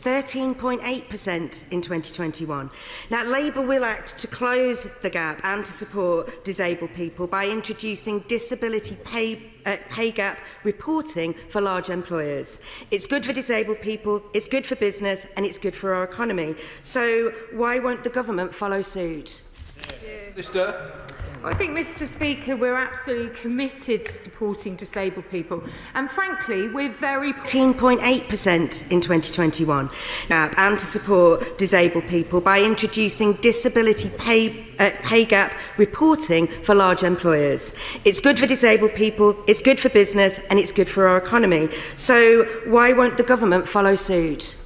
13.8% in 2021. Now, Labour will act to close the gap and to support disabled people by introducing disability pay gap reporting for large employers. It's good for disabled people, it's good for business, and it's good for our economy. So why won't the government follow suit? Minister. I think, Mr. Speaker, we're absolutely committed to supporting disabled people, and frankly, we're very 13.8% in 2021, and to support disabled people by introducing disability pay gap reporting for large employers. It's good for disabled people, it's good for business, and it's good for our economy. So why won't the government follow suit?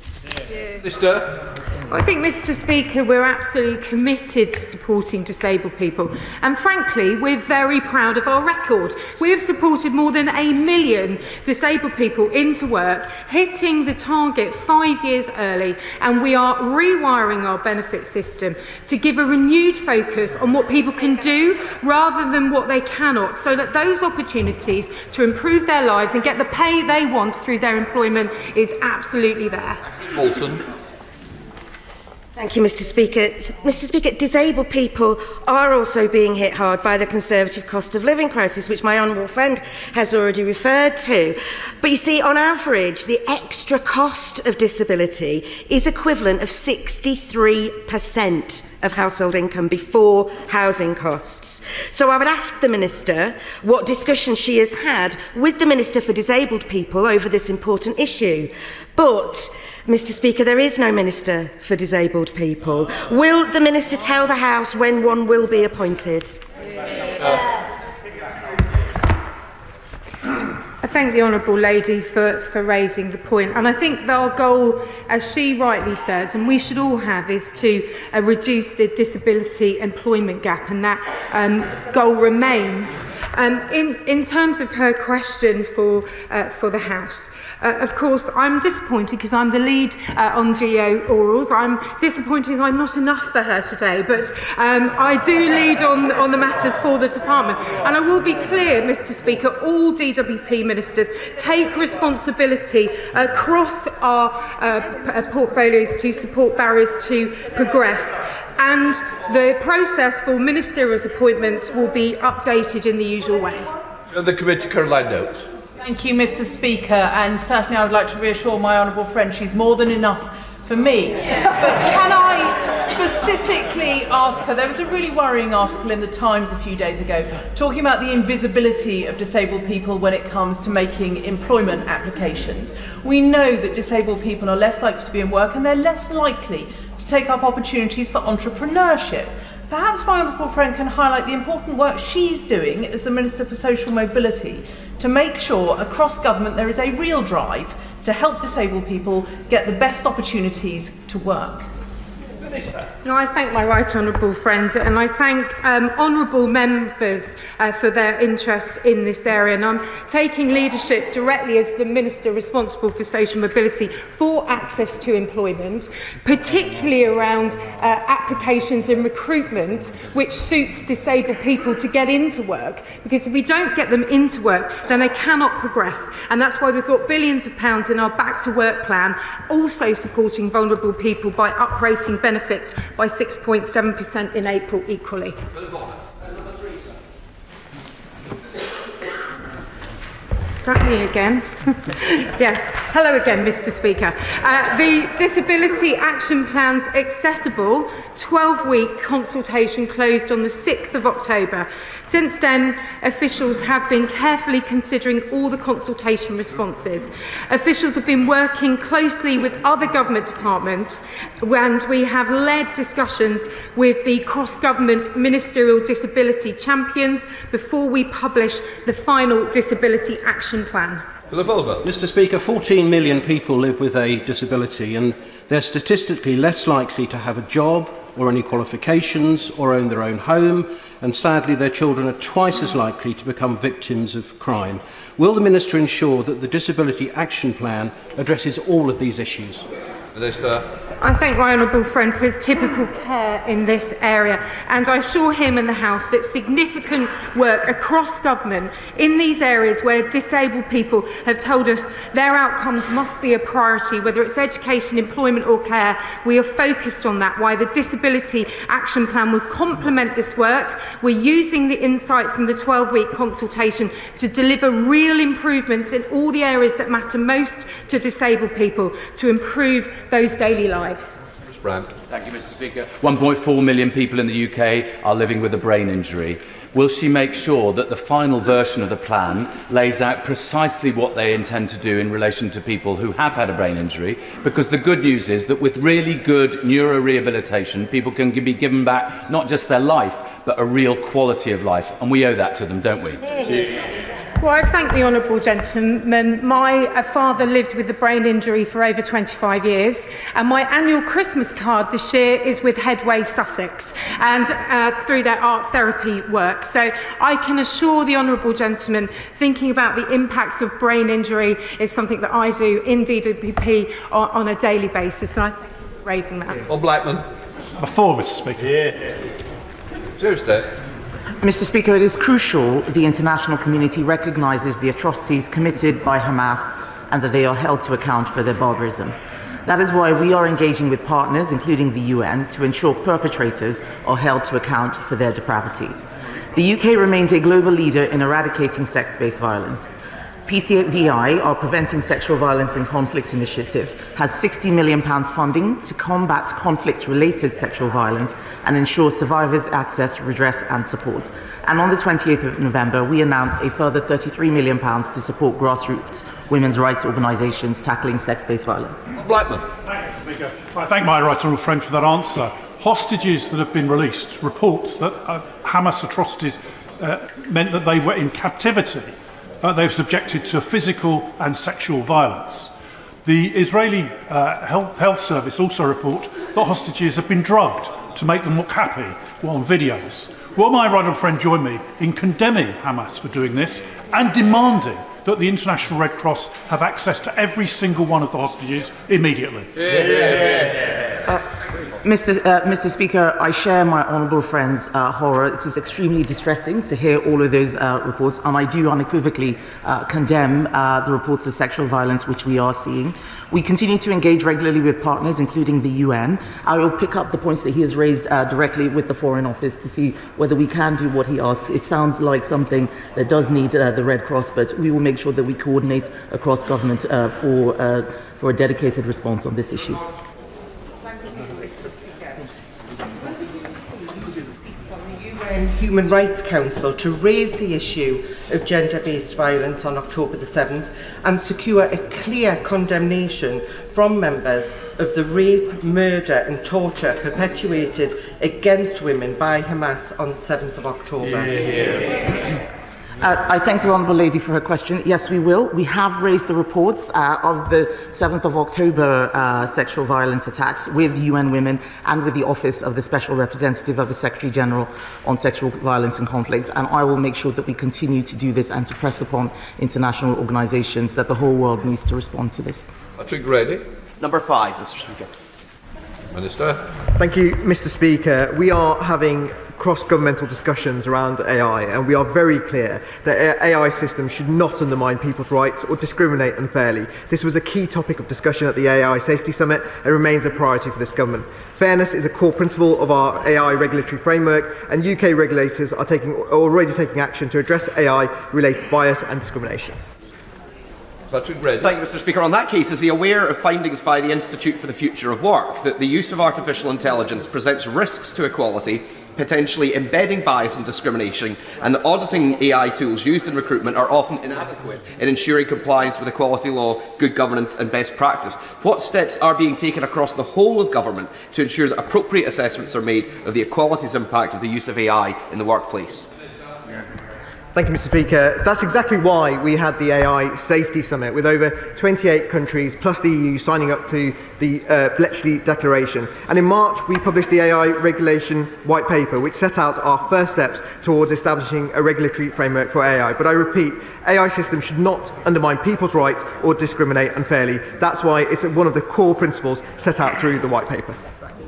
Minister. I think, Mr. Speaker, we're absolutely committed to supporting disabled people, and frankly, we're very proud of our record. We have supported more than 1 million disabled people into work, hitting the target 5 years early, and we are rewiring our benefit system to give a renewed focus on what people can do rather than what they cannot, so that those opportunities to improve their lives and get the pay they want through their employment is absolutely there. Bolton. Thank you, Mr. Speaker. Mr. Speaker, disabled people are also being hit hard by the Conservative cost of living crisis, which my honourable friend has already referred to. But you see, on average, the extra cost of disability is equivalent of 63% of household income before housing costs. So I would ask the Minister what discussions she has had with the Minister for Disabled People over this important issue. But, Mr. Speaker, there is no Minister for Disabled People. Will the Minister tell the House when one will be appointed? I thank the honourable lady for raising the point, and I think that our goal, as she rightly says, and we should all have, is to reduce the disability employment gap, and that goal remains. In terms of her question for the House, of course, I'm disappointed because I'm the lead on GO orals. I'm disappointed I'm not enough for her today, but I do lead on the matters for the department. And I will be clear, Mr. Speaker, all DWP ministers take responsibility across our portfolios to support barriers to progress. And the process for ministerial appointments will be updated in the usual way. The committee, Caroline Notes. Thank you, Mr. Speaker, and certainly I would like to reassure my honourable friend she's more than enough for me. But can I specifically ask her, there was a really worrying article in the Times a few days ago talking about the invisibility of disabled people when it comes to making employment applications. We know that disabled people are less likely to be in work and they're less likely to take up opportunities for entrepreneurship. Perhaps my honourable friend can highlight the important work she's doing as the Minister for Social Mobility to make sure across government there is a real drive to help disabled people get the best opportunities to work. No, I thank my right honourable friend, and I thank honourable members for their interest in this area, and I'm taking leadership directly as the Minister responsible for social mobility for access to employment, particularly around applications and recruitment which suits disabled people to get into work, because if we don't get them into work then they cannot progress, and that's why we've got billions of pounds in our Back to Work plan, also supporting vulnerable people by uprating benefits by 6.7% in April equally. Is that me again? Yes. Hello again, Mr. Speaker. The Disability Action Plan's accessible 12-week consultation closed on the 6th of October. Since then, officials have been carefully considering all the consultation responses. Officials have been working closely with other government departments, and we have led discussions with the cross-government ministerial disability champions before we publish the final Disability Action Plan. Mr. Speaker, 14 million people live with a disability, and they're statistically less likely to have a job or any qualifications or own their own home, and sadly their children are twice as likely to become victims of crime. Will the Minister ensure that the Disability Action Plan addresses all of these issues? Minister. I thank my honourable friend for his typical care in this area, and I assure him and the House that significant work across government in these areas where disabled people have told us their outcomes must be a priority, whether it's education, employment or care. We are focused on that, why the Disability Action Plan will complement this work. We're using the insight from the 12-week consultation to deliver real improvements in all the areas that matter most to disabled people to improve those daily lives. Thank you, Mr. Speaker. 1.4 million people in the UK are living with a brain injury. Will she make sure that the final version of the plan lays out precisely what they intend to do in relation to people who have had a brain injury? Because the good news is that with really good neurorehabilitation, people can be given back not just their life, but a real quality of life. And we owe that to them, don't we? Well, I thank the honourable gentleman. My father lived with a brain injury for over 25 years, and my annual Christmas card this year is with Headway Sussex and through their art therapy work. So I can assure the honourable gentleman thinking about the impacts of brain injury is something that I do in DWP on a daily basis, and I thank you for raising that. Or Blackman. Before, Mr. Speaker. Seriously. Mr. Speaker, it is crucial the international community recognises the atrocities committed by Hamas and that they are held to account for their barbarism. That is why we are engaging with partners, including the UN, to ensure perpetrators are held to account for their depravity. The UK remains a global leader in eradicating sex-based violence. PCVI, our Preventing Sexual Violence and Conflicts initiative, has £60 million funding to combat conflict-related sexual violence and ensure survivors access redress and support. And on the 28th of November, we announced a further £33 million to support grassroots women's rights organisations tackling sex-based violence. Blackman. Thank you, Mr. Speaker. I thank my right honourable friend for that answer. Hostages that have been released report that Hamas atrocities meant that they were in captivity. They were subjected to physical and sexual violence. The Israeli Health Service also report that hostages have been drugged to make them look happy on videos. Will my right honourable friend join me in condemning Hamas for doing this and demanding that the International Red Cross have access to every single one of the hostages immediately? Mr. Speaker, I share my honourable friend's horror. It is extremely distressing to hear all of those reports, and I do unequivocally condemn the reports of sexual violence which we are seeing. We continue to engage regularly with partners, including the UN. I will pick up the points that he has raised directly with the Foreign Office to see whether we can do what he asks. It sounds like something that does need the Red Cross, but we will make sure that we coordinate across government for a dedicated response on this issue. Human Rights Council to raise the issue of gender-based violence on October the 7th and secure a clear condemnation from members of the rape, murder and torture perpetuated against women by Hamas on 7th of October. I thank the Honourable Lady for her question. Yes, we will. We have raised the reports of the 7th of October sexual violence attacks with UN Women and with the Office of the Special Representative of the Secretary General on Sexual Violence and Conflict. And I will make sure that we continue to do this and to press upon international organisations that the whole world needs to respond to this. Patrick Grady. Number 5, Mr. Speaker. Minister. Thank you, Mr. Speaker. We are having cross-governmental discussions around AI, and we are very clear that AI systems should not undermine people's rights or discriminate unfairly. This was a key topic of discussion at the AI Safety Summit and remains a priority for this government. Fairness is a core principle of our AI regulatory framework, and UK regulators are already taking action to address AI-related bias and discrimination. Patrick Grady. Thank you, Mr. Speaker. On that case, is he aware of findings by the Institute for the Future of Work that the use of artificial intelligence presents risks to equality, potentially embedding bias and discrimination, and that auditing AI tools used in recruitment are often inadequate in ensuring compliance with equality law, good governance and best practice? What steps are being taken across the whole of government to ensure that appropriate assessments are made of the equalities impact of the use of AI in the workplace? Thank you, Mr. Speaker. That's exactly why we had the AI Safety Summit, with over 28 countries plus the EU signing up to the Bletchley Declaration. And in March, we published the AI Regulation White Paper, which set out our first steps towards establishing a regulatory framework for AI. But I repeat, AI systems should not undermine people's rights or discriminate unfairly. That's why it's one of the core principles set out through the White Paper.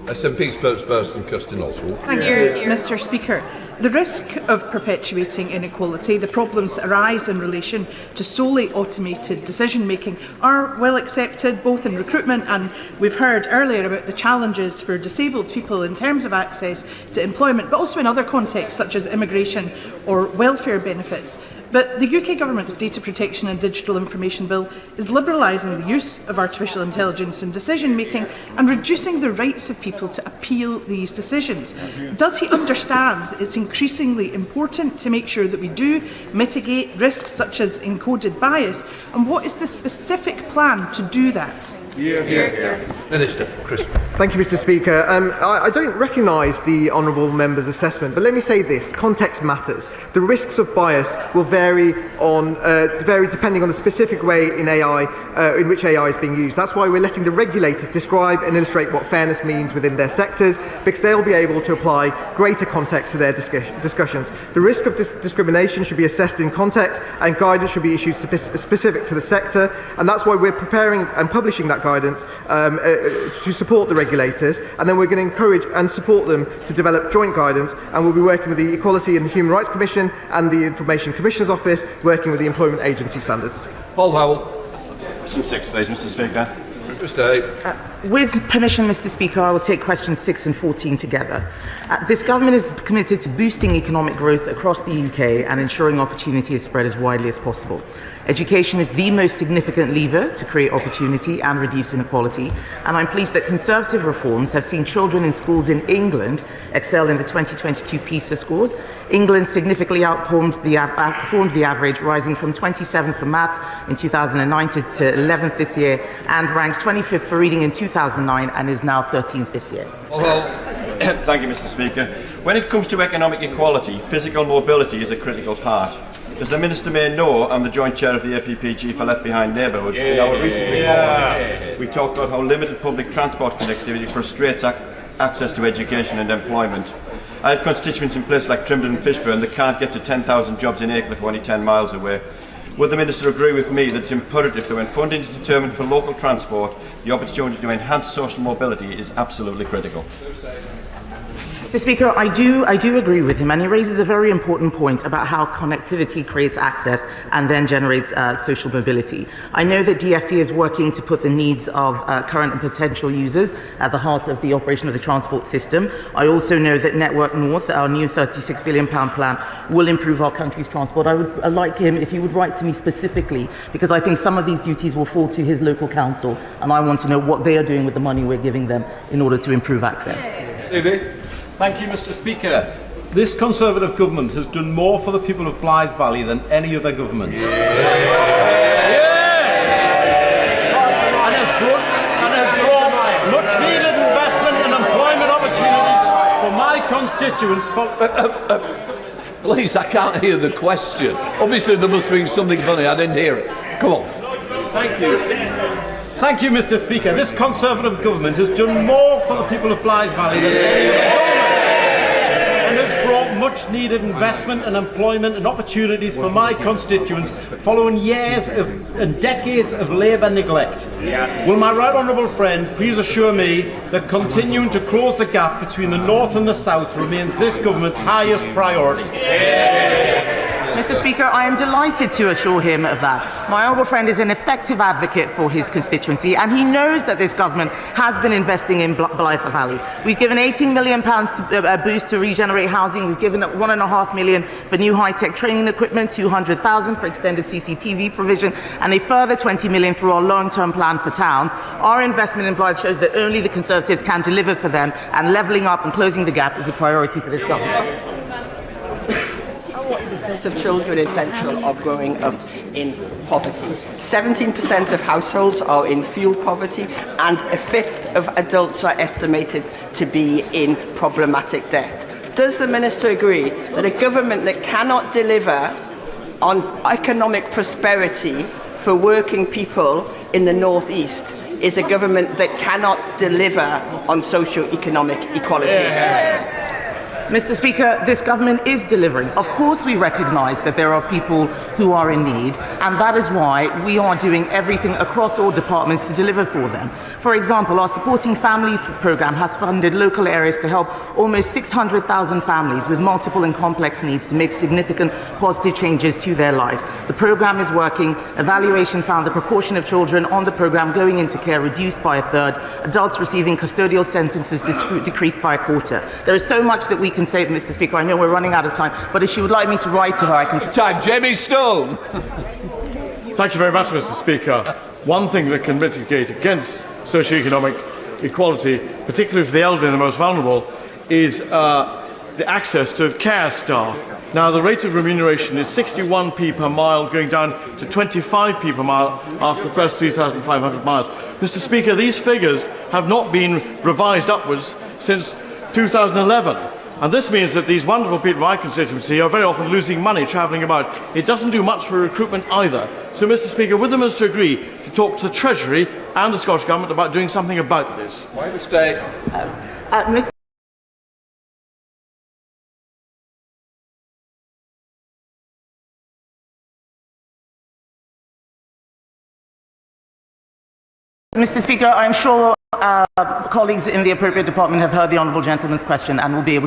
SNP spokesperson Kirsten Oswald. Thank you, Mr. Speaker. The risk of perpetuating inequality, the problems that arise in relation to solely automated decision-making are well accepted, both in recruitment, and we've heard earlier about the challenges for disabled people in terms of access to employment, but also in other contexts such as immigration or welfare benefits. But the UK Government's Data Protection and Digital Information Bill is liberalising the use of artificial intelligence in decision-making and reducing the rights of people to appeal these decisions. Does he understand that it's increasingly important to make sure that we do mitigate risks such as encoded bias, and what is the specific plan to do that? Minister, Chris. Thank you, Mr. Speaker. I don't recognise the honourable member's assessment, but let me say this: context matters. The risks of bias will vary depending on the specific way in which AI is being used. That's why we're letting the regulators describe and illustrate what fairness means within their sectors, because they'll be able to apply greater context to their discussions. The risk of discrimination should be assessed in context, and guidance should be issued specific to the sector. And that's why we're preparing and publishing that guidance to support the regulators, and then we're going to encourage and support them to develop joint guidance, and we'll be working with the Equality and Human Rights Commission and the Information Commissioner's Office, working with the Employment Agency standards. Paul Howell. Question 6, please, Mr. Speaker. With permission, Mr. Speaker, I will take questions 6 and 14 together. This government is committed to boosting economic growth across the UK and ensuring opportunity is spread as widely as possible. Education is the most significant lever to create opportunity and reduce inequality, and I'm pleased that Conservative reforms have seen children in schools in England excel in the 2022 PISA scores. England significantly outperformed the average, rising from 27th for maths in 2009 to 11th this year, and ranked 25th for reading in 2009 and is now 13th this year. Thank you, Mr. Speaker. When it comes to economic equality, physical mobility is a critical part. As the Minister may know, I'm the Joint Chair of the APPG for Left Behind Neighbourhoods. In our recent report, we talked about how limited public transport connectivity frustrates access to education and employment. I have constituents in places like Trimble and Fishburn that can't get to 10,000 jobs in Aycliffe, only 10 miles away. Would the Minister agree with me that it's imperative that when funding is determined for local transport, the opportunity to enhance social mobility is absolutely critical? Mr. Speaker, I do agree with him, and he raises a very important point about how connectivity creates access and then generates social mobility. I know that DfT is working to put the needs of current and potential users at the heart of the operation of the transport system. I also know that Network North, our new £36 billion plan, will improve our country's transport. I'd like him, if he would write to me specifically, because I think some of these duties will fall to his local council, and I want to know what they are doing with the money we're giving them in order to improve access. Thank you, Mr. Speaker. This Conservative government has done more for the people of Blythe Valley than any other government. And has brought much needed investment and employment opportunities for my constituents. Please, I can't hear the question. Obviously, there must be something funny. I didn't hear it. Come on. Thank you. Thank you, Mr. Speaker. This Conservative government has done more for the people of Blythe Valley than any other government, and has brought much needed investment and employment and opportunities for my constituents following years and decades of Labour neglect. Will my right honourable friend please assure me that continuing to close the gap between the North and the South remains this government's highest priority? Mr. Speaker, I am delighted to assure him of that. My honourable friend is an effective advocate for his constituency, and he knows that this government has been investing in Blythe Valley. We've given £18 million boost to regenerate housing. We've given £1.5 million for new high-tech training equipment, £200,000 for extended CCTV provision, and a further £20 million through our long-term plan for towns. Our investment in Blythe shows that only the Conservatives can deliver for them, and levelling up and closing the gap is a priority for this government. Of children in Central are growing up in poverty. 17% of households are in fuel poverty, and a fifth of adults are estimated to be in problematic debt. Does the Minister agree that a government that cannot deliver on economic prosperity for working people in the North East is a government that cannot deliver on socio-economic equality. Mr. Speaker, this government is delivering. Of course we recognise that there are people who are in need, and that is why we are doing everything across all departments to deliver for them. For example, our Supporting Family programme has funded local areas to help almost 600,000 families with multiple and complex needs to make significant positive changes to their lives. The programme is working. Evaluation found the proportion of children on the programme going into care reduced by a third, adults receiving custodial sentences decreased by a quarter. There is so much that we can say, Mr. Speaker. I know we're running out of time, but if she would like me to write to her, I can... Time, Jamie Stone. Thank you very much, Mr. Speaker. One thing that can mitigate against socio-economic equality, particularly for the elderly and the most vulnerable, is the access to care staff. Now, the rate of remuneration is 61p per mile, going down to 25p per mile after the first 3,500 miles. Mr. Speaker, these figures have not been revised upwards since 2011. And this means that these wonderful people in my constituency are very often losing money travelling about. It doesn't do much for recruitment either. So, Mr. Speaker, would the Minister agree to talk to the Treasury and the Scottish Government about doing something about this? Why mistake? Mr. Speaker, I'm sure colleagues in the appropriate department have heard the Honourable Gentleman's question and will be able to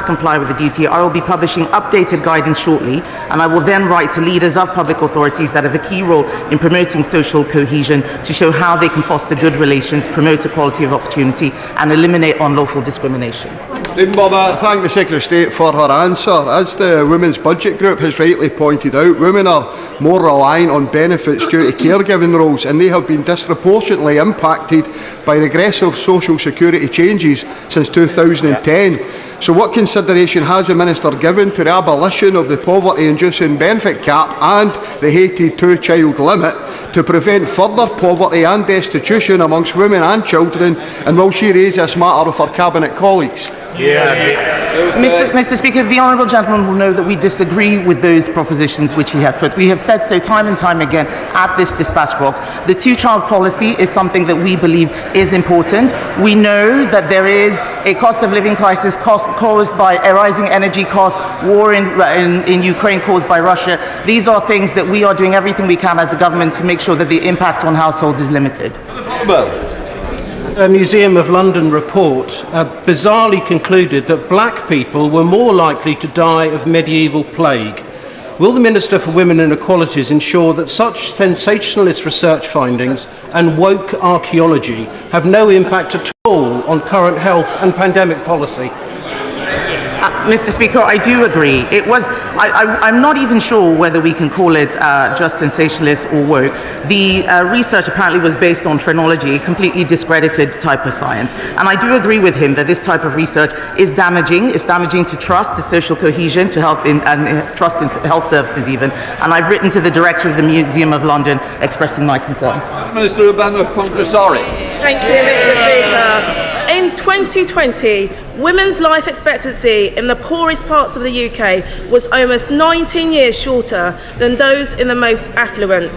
comply with the duty. I will be publishing updated guidance shortly, and I will then write to leaders of public authorities that have a key role in promoting social cohesion to show how they can foster good relations, promote equality of opportunity and eliminate unlawful discrimination. I thank the Secretary of State for her answer. As the Women's Budget Group has rightly pointed out, women are more reliant on benefits due to caregiving roles, and they have been disproportionately impacted by regressive social security changes since 2010. So what consideration has the Minister given to the abolition of the poverty-inducing benefit cap and the hated two-child limit to prevent further poverty and destitution amongst women and children, and will she raise this matter with her Cabinet colleagues? Mr. Speaker, the Honourable Gentleman will know that we disagree with those propositions which he has put. We have said so time and time again at this dispatch box. The two-child policy is something that we believe is important. We know that there is a cost of living crisis caused by rising energy costs, war in Ukraine caused by Russia. These are things that we are doing everything we can as a government to make sure that the impact on households is limited. A Museum of London report bizarrely concluded that black people were more likely to die of medieval plague. Will the Minister for Women and Equalities ensure that such sensationalist research findings and woke archaeology have no impact at all on current health and pandemic policy? Mr. Speaker, I do agree. I'm not even sure whether we can call it just sensationalist or woke. The research apparently was based on phrenology, completely discredited type of science. And I do agree with him that this type of research is damaging. It's damaging to trust, to social cohesion, to health and trust in health services even. And I've written to the director of the Museum of London expressing my concerns. Minister Urbano Conclusori. Thank you, Mr. Speaker. In 2020, women's life expectancy in the poorest parts of the UK was almost 19 years shorter than those in the most affluent.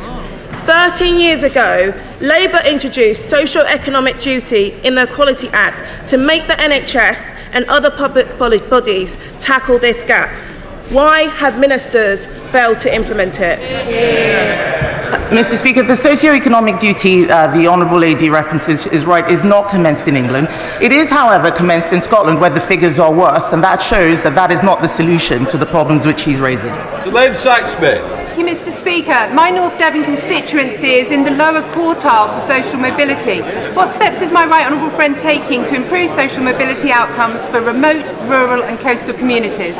13 years ago, Labour introduced socio-economic duty in the Equality Act to make the NHS and other public bodies tackle this gap. Why have ministers failed to implement it? Mr. Speaker, the socio-economic duty the Honourable Lady references is right, is not commenced in England. It is, however, commenced in Scotland, where the figures are worse, and that shows that that is not the solution to the problems which he's raising. Elaine Saxby. Thank you, Mr. Speaker. My North Devon constituency is in the lower quartile for social mobility. What steps is my right honourable friend taking to improve social mobility outcomes for remote, rural and coastal communities?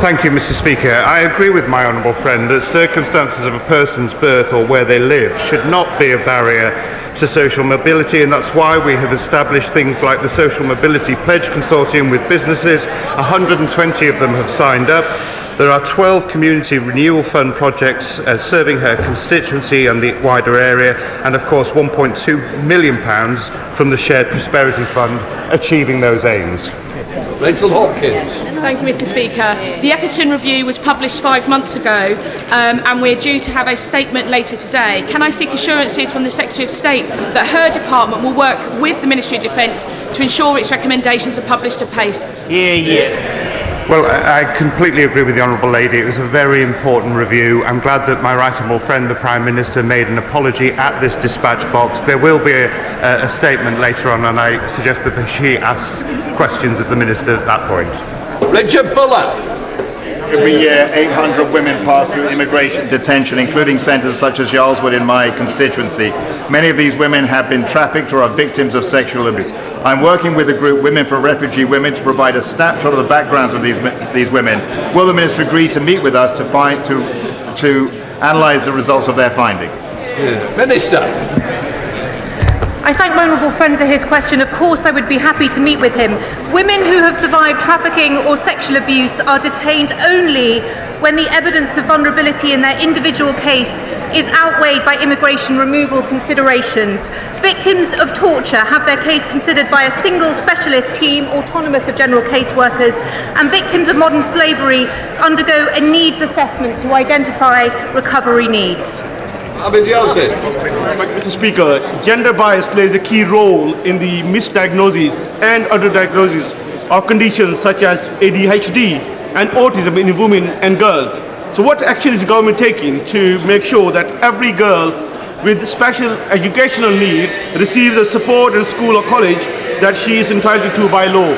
Thank you, Mr. Speaker. I agree with my honourable friend that circumstances of a person's birth or where they live should not be a barrier to social mobility, and that's why we have established things like the Social Mobility Pledge Consortium with businesses. 120 of them have signed up. There are 12 community renewal fund projects serving her constituency and the wider area, and of course £1.2 million from the Shared Prosperity Fund achieving those aims. Rachel Hopkins. Thank you, Mr. Speaker. The Eccleston Review was published 5 months ago, and we're due to have a statement later today. Can I seek assurances from the Secretary of State that her department will work with the Ministry of Defence to ensure its recommendations are published at pace? Well, I completely agree with the Honourable Lady. It was a very important review. I'm glad that my right honourable friend, the Prime Minister, made an apology at this dispatch box. There will be a statement later on, and I suggest that she asks questions of the Minister at that point. Richard Fuller. Every year, 800 women pass through immigration detention, including centres such as Yarlswood in my constituency. Many of these women have been trafficked or are victims of sexual abuse. I'm working with the group Women for Refugee Women to provide a snapshot of the backgrounds of these women. Will the Minister agree to meet with us to analyse the results of their finding? Minister. I thank my honourable friend for his question. Of course I would be happy to meet with him. Women who have survived trafficking or sexual abuse are detained only when the evidence of vulnerability in their individual case is outweighed by immigration removal considerations. Victims of torture have their case considered by a single specialist team, autonomous of general caseworkers, and victims of modern slavery undergo a needs assessment to identify recovery needs. Mr. Speaker, gender bias plays a key role in the misdiagnosis and underdiagnosis of conditions such as ADHD and autism in women and girls. So what action is the government taking to make sure that every girl with special educational needs receives the support in school or college that she is entitled to by law?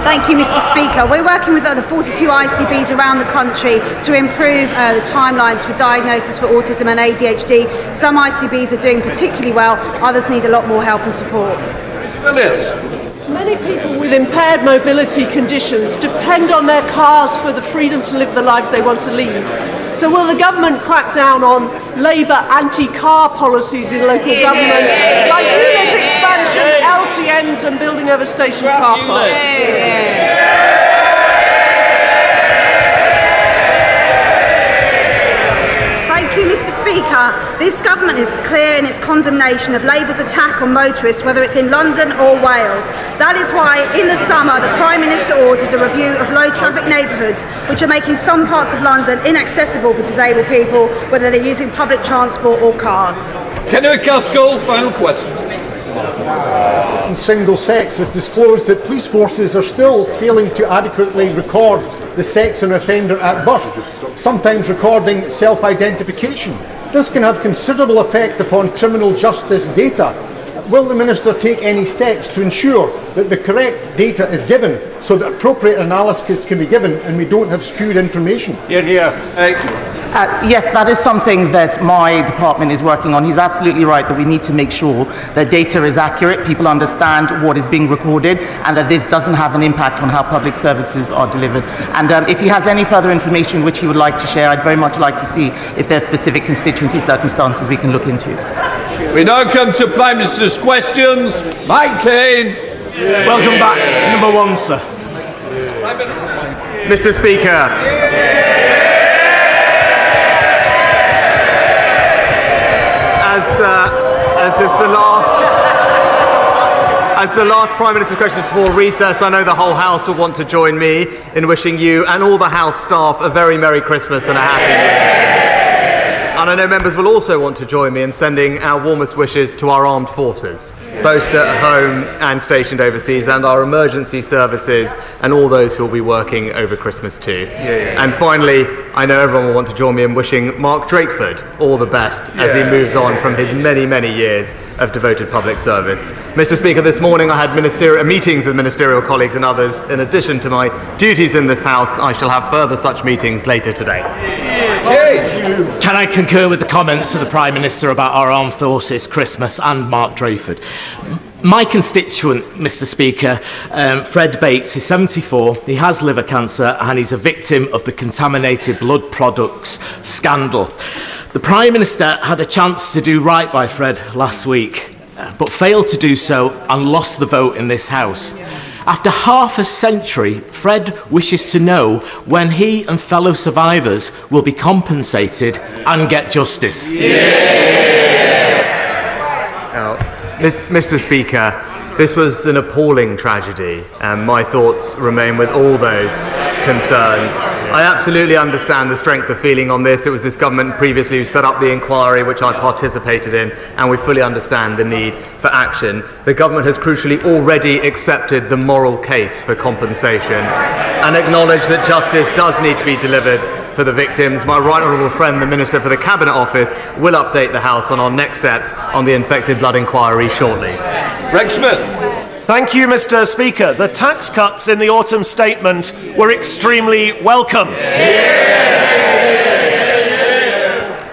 Thank you, Mr. Speaker. We're working with other 42 ICBs around the country to improve the timelines for diagnosis for autism and ADHD. Some ICBs are doing particularly well, others need a lot more help and support. Many people with impaired mobility conditions depend on their cars for the freedom to live the lives they want to lead. So will the government crack down on Labour anti-car policies in local government, like unit expansion, LTNs and building over station car parks? Thank you, Mr. Speaker. This government is clear in its condemnation of Labour's attack on motorists, whether it's in London or Wales. That is why, in the summer, the Prime Minister ordered a review of low-traffic neighbourhoods, which are making some parts of London inaccessible for disabled people, whether they're using public transport or cars. Kennewick Gaskell, final question. Single sex has disclosed that police forces are still failing to adequately record the sex of an offender at birth, sometimes recording self-identification. This can have considerable effect upon criminal justice data. Will the Minister take any steps to ensure that the correct data is given so that appropriate analysis can be given and we don't have skewed information? Yes, that is something that my department is working on. He's absolutely right that we need to make sure that data is accurate, people understand what is being recorded, and that this doesn't have an impact on how public services are delivered. And if he has any further information which he would like to share, I'd very much like to see if there's specific constituency circumstances we can look into. We now come to Prime Minister's questions. Mike Kane. Welcome back, number one, sir. Mr. Speaker. As the last Prime Minister's question before recess, I know the whole House will want to join me in wishing you and all the House staff a very Merry Christmas and a Happy New Year. And I know members will also want to join me in sending our warmest wishes to our armed forces, both at home and stationed overseas, and our emergency services and all those who will be working over Christmas too. And finally, I know everyone will want to join me in wishing Mark Drakeford all the best as he moves on from his many, many years of devoted public service. Mr. Speaker, this morning I had meetings with ministerial colleagues and others. In addition to my duties in this House, I shall have further such meetings later today. Can I concur with the comments of the Prime Minister about our armed forces, Christmas and Mark Drakeford? My constituent, Mr. Speaker, Fred Bates, is 74, he has liver cancer and he's a victim of the contaminated blood products scandal. The Prime Minister had a chance to do right by Fred last week, but failed to do so and lost the vote in this House. After half a century, Fred wishes to know when he and fellow survivors will be compensated and get justice. Mr. Speaker, this was an appalling tragedy, and my thoughts remain with all those concerned. I absolutely understand the strength of feeling on this. It was this government previously who set up the inquiry, which I participated in, and we fully understand the need for action. The government has crucially already accepted the moral case for compensation and acknowledged that justice does need to be delivered for the victims. My right honourable friend, the Minister for the Cabinet Office, will update the House on our next steps on the infected blood inquiry shortly. Rexman. Thank you, Mr. Speaker. The tax cuts in the autumn statement were extremely welcome.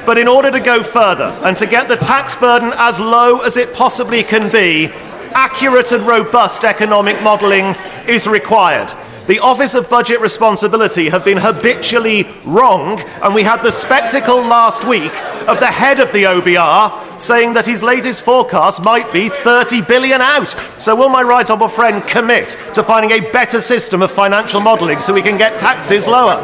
But in order to go further and to get the tax burden as low as it possibly can be, accurate and robust economic modelling is required. The Office of Budget Responsibility have been habitually wrong, and we had the spectacle last week of the head of the OBR saying that his latest forecast might be 30 billion out. So will my right honourable friend commit to finding a better system of financial modelling so we can get taxes lower?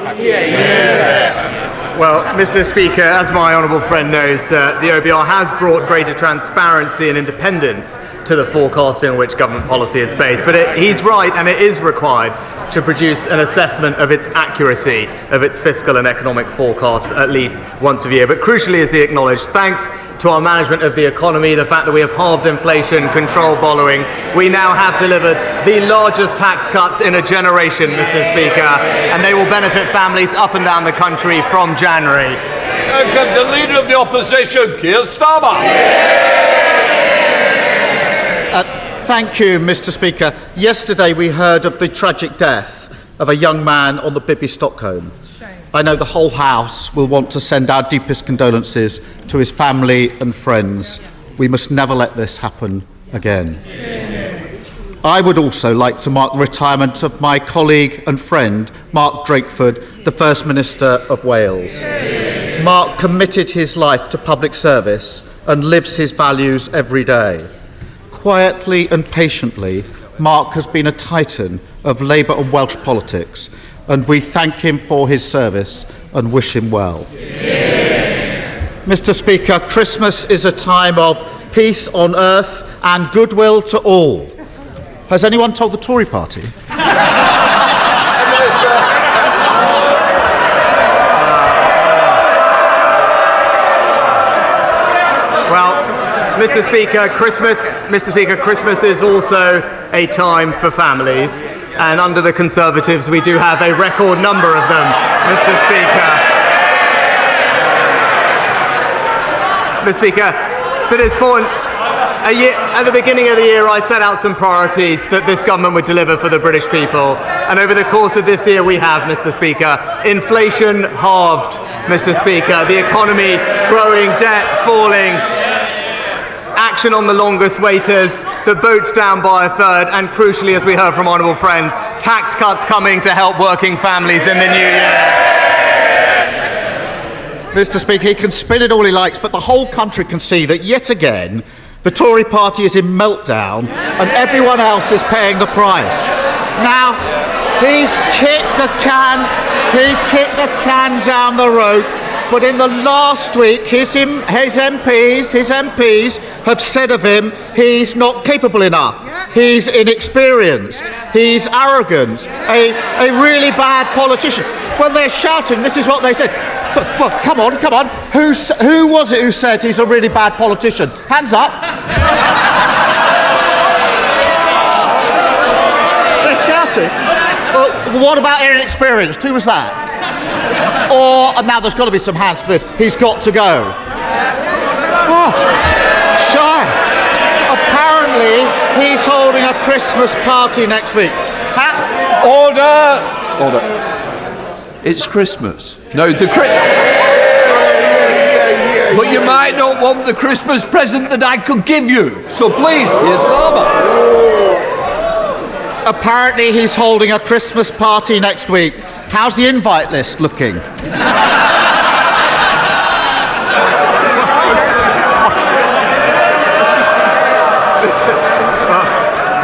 Well, Mr. Speaker, as my honourable friend knows, the OBR has brought greater transparency and independence to the forecasting on which government policy is based. But he's right, and it is required to produce an assessment of its accuracy of its fiscal and economic forecasts at least once a year. But crucially, as he acknowledged, thanks to our management of the economy, the fact that we have halved inflation, controlled borrowing, we now have delivered the largest tax cuts in a generation, Mr. Speaker, and they will benefit families up and down the country from January. The Leader of the Opposition, Keir Starmer. Thank you, Mr. Speaker. Yesterday we heard of the tragic death of a young man on the Bibby Stockholm. I know the whole House will want to send our deepest condolences to his family and friends. We must never let this happen again. I would also like to mark the retirement of my colleague and friend, Mark Drakeford, the First Minister of Wales. Mark committed his life to public service and lives his values every day. Quietly and patiently, Mark has been a titan of Labour and Welsh politics, and we thank him for his service and wish him well. Mr. Speaker, Christmas is a time of peace on earth and goodwill to all. Has anyone told the Tory party? Well, Mr. Speaker, Christmas is also a time for families, and under the Conservatives we do have a record number of them, Mr. Speaker, but it's important. At the beginning of the year, I set out some priorities that this government would deliver for the British people. And over the course of this year, we have, Mr. Speaker, inflation halved, Mr. Speaker, the economy growing, debt falling, action on the longest waiters, the boats down by a third, and crucially, as we heard from Honourable Friend, tax cuts coming to help working families in the new year. Mr. Speaker, he can spin it all he likes, but the whole country can see that yet again the Tory party is in meltdown and everyone else is paying the price. Now, he's kicked the can down the road, but in the last week his MPs have said of him he's not capable enough, he's inexperienced, he's arrogant, a really bad politician. When they're shouting, this is what they said. So, well, come on. Who was it who said he's a really bad politician? Hands up. They're shouting. Well, what about inexperienced? Who was that? Or, and now there's got to be some hands for this, he's got to go. Oh, shy. Apparently, he's holding a Christmas party next week. Order. It's Christmas. No, but you might not want the Christmas present that I could give you. So please, Keir Starmer. Apparently he's holding a Christmas party next week. How's the invite list looking?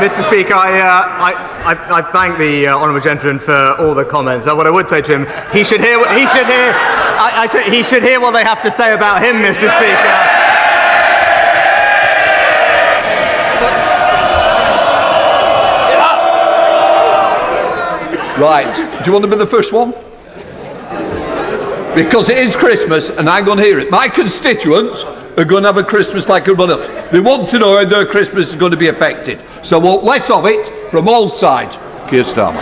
Mr. Speaker, I thank the honourable gentleman for all the comments. What I would say to him, he should hear what they have to say about him, Mr. Speaker. Right. Do you want to be the first one? Because it is Christmas and I'm going to hear it. My constituents are going to have a Christmas like everyone else. They want to know how their Christmas is going to be affected. So I want less of it from all sides. Keir Starmer.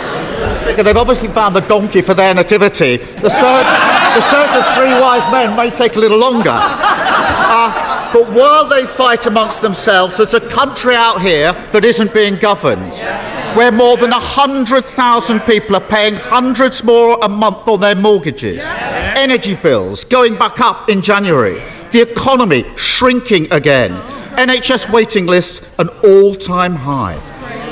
They've obviously found the donkey for their nativity. The search of three wise men may take a little longer. But while they fight amongst themselves, there's a country out here that isn't being governed, where more than 100,000 people are paying hundreds more a month on their mortgages, energy bills going back up in January, the economy shrinking again, NHS waiting lists an all-time high.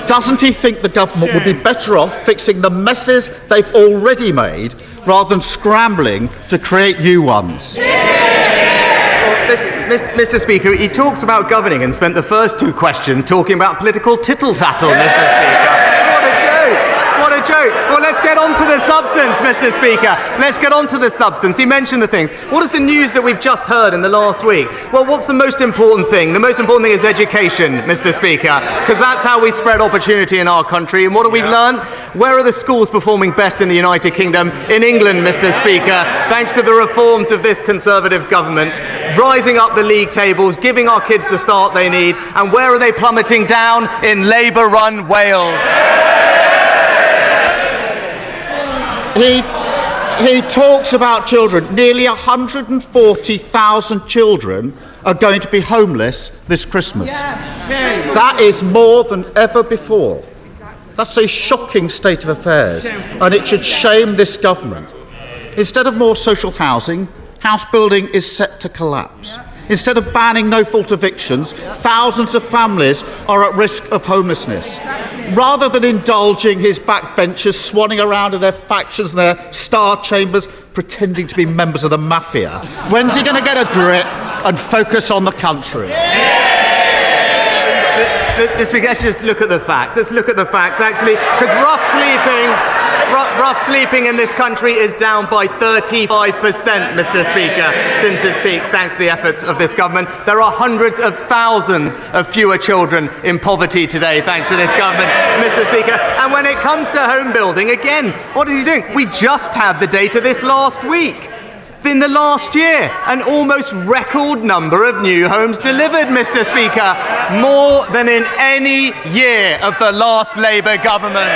Doesn't he think the government would be better off fixing the messes they've already made rather than scrambling to create new ones? Mr. Speaker, he talks about governing and spent the first two questions talking about political tittle-tattle, Mr. Speaker. What a joke. Well, let's get on to the substance, Mr. Speaker. Let's get on to the substance. He mentioned the things. What is the news that we've just heard in the last week? Well, what's the most important thing? The most important thing is education, Mr. Speaker, because that's how we spread opportunity in our country. And what have we learned? Where are the schools performing best in the United Kingdom? In England, Mr. Speaker, thanks to the reforms of this Conservative government, rising up the league tables, giving our kids the start they need. And where are they plummeting down? In Labour-run Wales. He talks about children. Nearly 140,000 children are going to be homeless this Christmas. That is more than ever before. That's a shocking state of affairs, and it should shame this government. Instead of more social housing, house building is set to collapse. Instead of banning no-fault evictions, thousands of families are at risk of homelessness. Rather than indulging his backbenchers swanning around in their factions and their star chambers, pretending to be members of the mafia, when's he going to get a grip and focus on the country? Let's just look at the facts. Let's look at the facts, actually, because rough sleeping in this country is down by 35%, Mr. Speaker, since its peak, thanks to the efforts of this government. There are hundreds of thousands of fewer children in poverty today, thanks to this government, Mr. Speaker. And when it comes to home building, again, what is he doing? We just had the data this last week. In the last year, an almost record number of new homes delivered, Mr. Speaker, more than in any year of the last Labour government.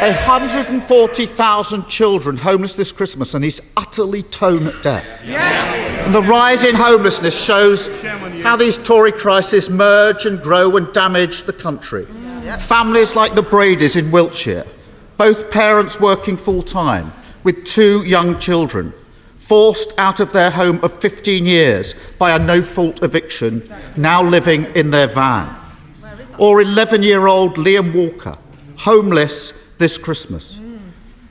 140,000 children homeless this Christmas, and he's utterly tone deaf. And the rise in homelessness shows how these Tory crises merge and grow and damage the country. Families like the Bradys in Wiltshire, both parents working full-time, with two young children, forced out of their home of 15 years by a no-fault eviction, now living in their van. Or 11-year-old Liam Walker, homeless this Christmas.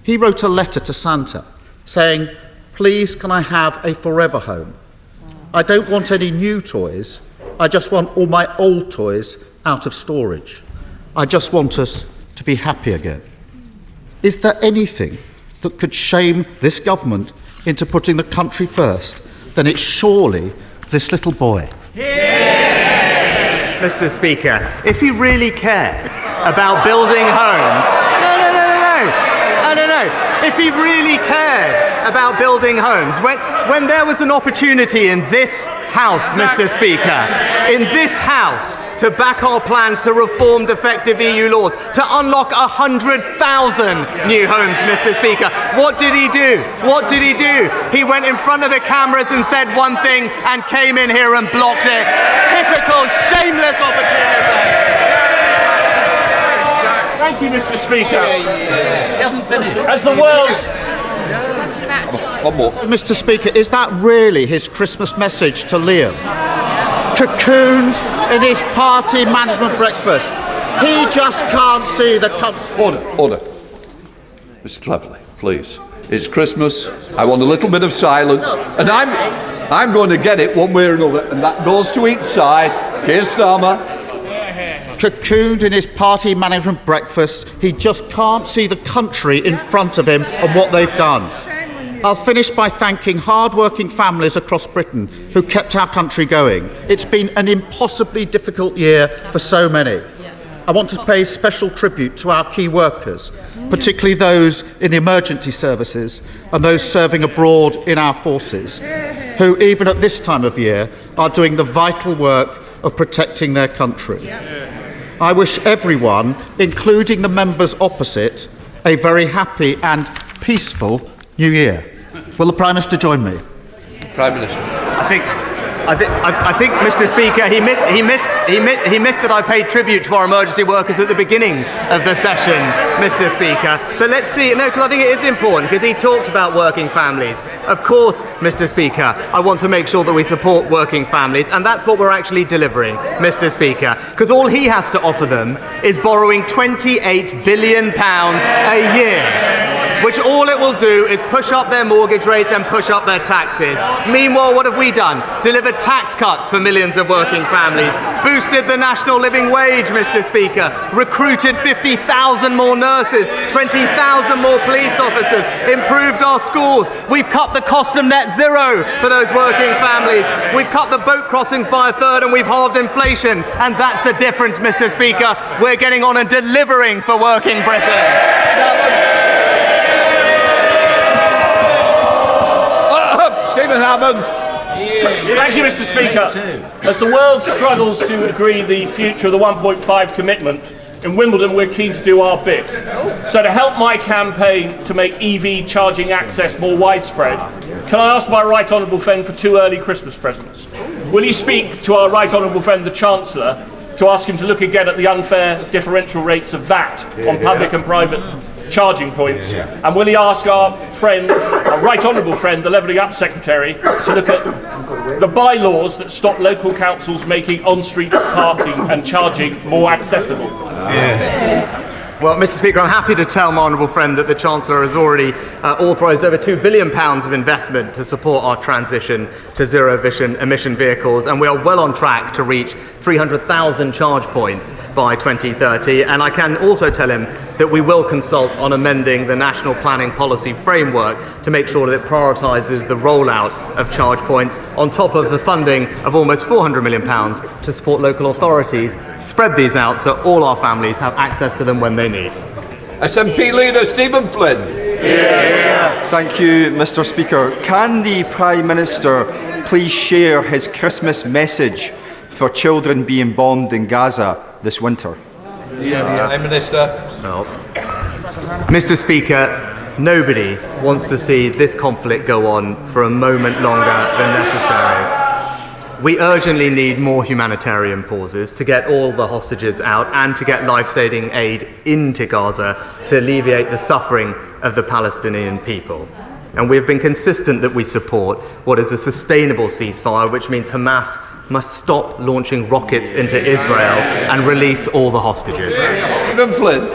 He wrote a letter to Santa saying, "Please, can I have a forever home? I don't want any new toys. I just want all my old toys out of storage. I just want us to be happy again." Is there anything that could shame this government into putting the country first? Then it's surely this little boy. Mr. Speaker, if he really cared about building homes... No. If he really cared about building homes, when there was an opportunity in this House, Mr. Speaker, in this House, to back our plans to reform defective EU laws, to unlock 100,000 new homes, Mr. Speaker, what did he do? What did he do? He went in front of the cameras and said one thing and came in here and blocked it. Typical shameless opportunism. Thank you, Mr. Speaker. He hasn't finished. As the world's... One more. Mr. Speaker, is that really his Christmas message to Liam? Cocooned in his party management breakfast. He just can't see the country. Order. Mr. Cleverly, please. It's Christmas. I want a little bit of silence. And I'm going to get it one way or another. And that goes to each side. Keir Starmer. Cocooned in his party management breakfast, he just can't see the country in front of him and what they've done. I'll finish by thanking hard-working families across Britain who kept our country going. It's been an impossibly difficult year for so many. I want to pay special tribute to our key workers, particularly those in the emergency services and those serving abroad in our forces, who even at this time of year are doing the vital work of protecting their country. I wish everyone, including the members opposite, a very happy and peaceful New Year. Will the Prime Minister join me? Prime Minister. I think, Mr. Speaker, he missed that I paid tribute to our emergency workers at the beginning of the session, Mr. Speaker. But let's see, because I think it is important, because he talked about working families. Of course, Mr. Speaker, I want to make sure that we support working families, and that's what we're actually delivering, Mr. Speaker, because all he has to offer them is borrowing £28 billion a year. Which all it will do is push up their mortgage rates and push up their taxes. Meanwhile, what have we done? Delivered tax cuts for millions of working families, boosted the national living wage, Mr. Speaker, recruited 50,000 more nurses, 20,000 more police officers, improved our schools. We've cut the cost of net zero for those working families. We've cut the boat crossings by a third and we've halved inflation. And that's the difference, Mr. Speaker. We're getting on and delivering for working Britain. Stephen Hammond. Thank you, Mr. Speaker. As the world struggles to agree the future of the 1.5 commitment, in Wimbledon we're keen to do our bit. So to help my campaign to make EV charging access more widespread, can I ask my Right Honourable friend for 2 early Christmas presents? Will you speak to our Right Honourable friend the Chancellor to ask him to look again at the unfair differential rates of VAT on public and private charging points, and will he ask our friend, our Right Honourable friend, the Levelling Up Secretary, to look at the bylaws that stop local councils making on-street parking and charging more accessible? Well, Mr. Speaker, I'm happy to tell my honourable friend that the Chancellor has already authorised over £2 billion of investment to support our transition to zero-emission vehicles, and we are well on track to reach 300,000 charge points by 2030. And I can also tell him that we will consult on amending the National Planning Policy Framework to make sure that it prioritises the rollout of charge points on top of the funding of almost £400 million to support local authorities, spread these out so all our families have access to them when they need. SNP leader Stephen Flynn. Thank you, Mr. Speaker. Can the Prime Minister please share his Christmas message for children being bombed in Gaza this winter? Prime Minister. No. Mr. Speaker, nobody wants to see this conflict go on for a moment longer than necessary. We urgently need more humanitarian pauses to get all the hostages out and to get life-saving aid into Gaza to alleviate the suffering of the Palestinian people. And we have been consistent that we support what is a sustainable ceasefire, which means Hamas must stop launching rockets into Israel and release all the hostages. Stephen Flynn.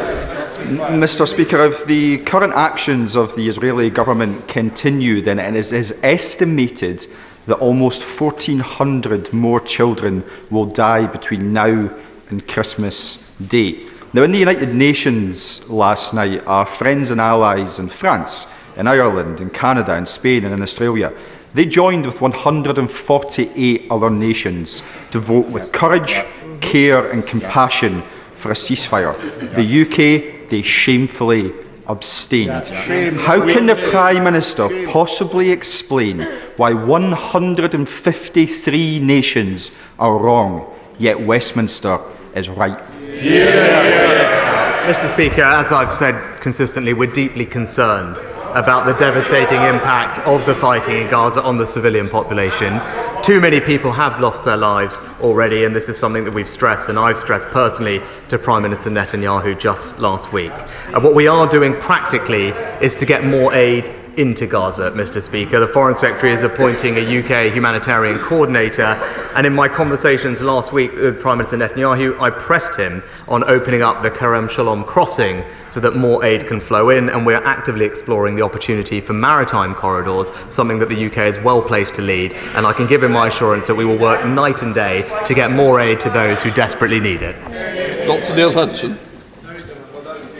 Mr. Speaker, if the current actions of the Israeli government continue, then it is estimated that almost 1,400 more children will die between now and Christmas Day. Now, in the United Nations last night, our friends and allies in France, in Ireland, in Canada, in Spain and in Australia, they joined with 148 other nations to vote with courage, care and compassion for a ceasefire. The UK, they shamefully abstained. How can the Prime Minister possibly explain why 153 nations are wrong, yet Westminster is right? Mr. Speaker, as I've said consistently, we're deeply concerned about the devastating impact of the fighting in Gaza on the civilian population. Too many people have lost their lives already, and this is something that we've stressed, and I've stressed personally to Prime Minister Netanyahu just last week. And what we are doing practically is to get more aid into Gaza, Mr. Speaker. The Foreign Secretary is appointing a UK humanitarian coordinator, and in my conversations last week with Prime Minister Netanyahu, I pressed him on opening up the Kerem Shalom crossing so that more aid can flow in, and we are actively exploring the opportunity for maritime corridors, something that the UK is well placed to lead, and I can give him my assurance that we will work night and day to get more aid to those who desperately need it. Dr. Neil Hudson.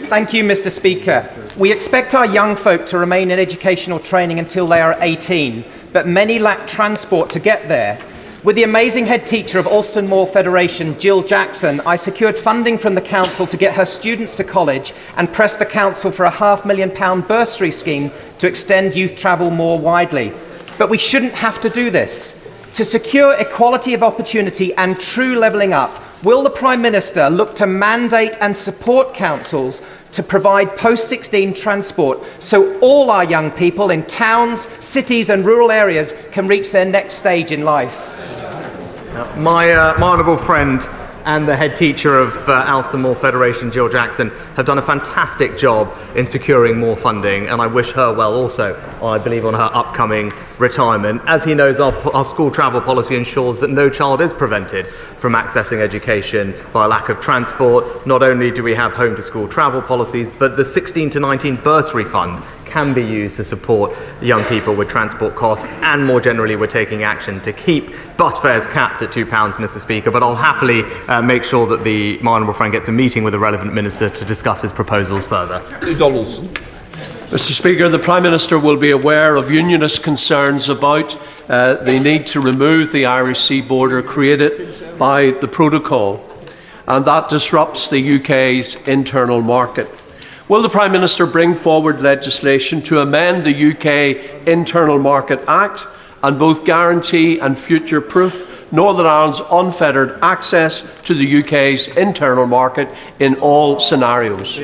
Thank you, Mr. Speaker. We expect our young folk to remain in educational training until they are 18, but many lack transport to get there. With the amazing head teacher of Alston Moor Federation, Jill Jackson, I secured funding from the council to get her students to college and pressed the council for a £500,000 bursary scheme to extend youth travel more widely. But we shouldn't have to do this. To secure equality of opportunity and true levelling up, will the Prime Minister look to mandate and support councils to provide post-16 transport so all our young people in towns, cities and rural areas can reach their next stage in life? My honourable friend and the head teacher of Alston Moor Federation, Jill Jackson, have done a fantastic job in securing more funding, and I wish her well also, I believe, on her upcoming retirement. As he knows, our school travel policy ensures that no child is prevented from accessing education by lack of transport. Not only do we have home to school travel policies, but the 16 to 19 bursary fund can be used to support young people with transport costs, and more generally we're taking action to keep bus fares capped at £2, Mr. Speaker, but I'll happily make sure that my honourable friend gets a meeting with the relevant minister to discuss his proposals further. Donaldson. Mr. Speaker, the Prime Minister will be aware of unionist concerns about the need to remove the Irish Sea border created by the protocol, and that disrupts the UK's internal market. Will the Prime Minister bring forward legislation to amend the UK Internal Market Act and both guarantee and future-proof Northern Ireland's unfettered access to the UK's internal market in all scenarios?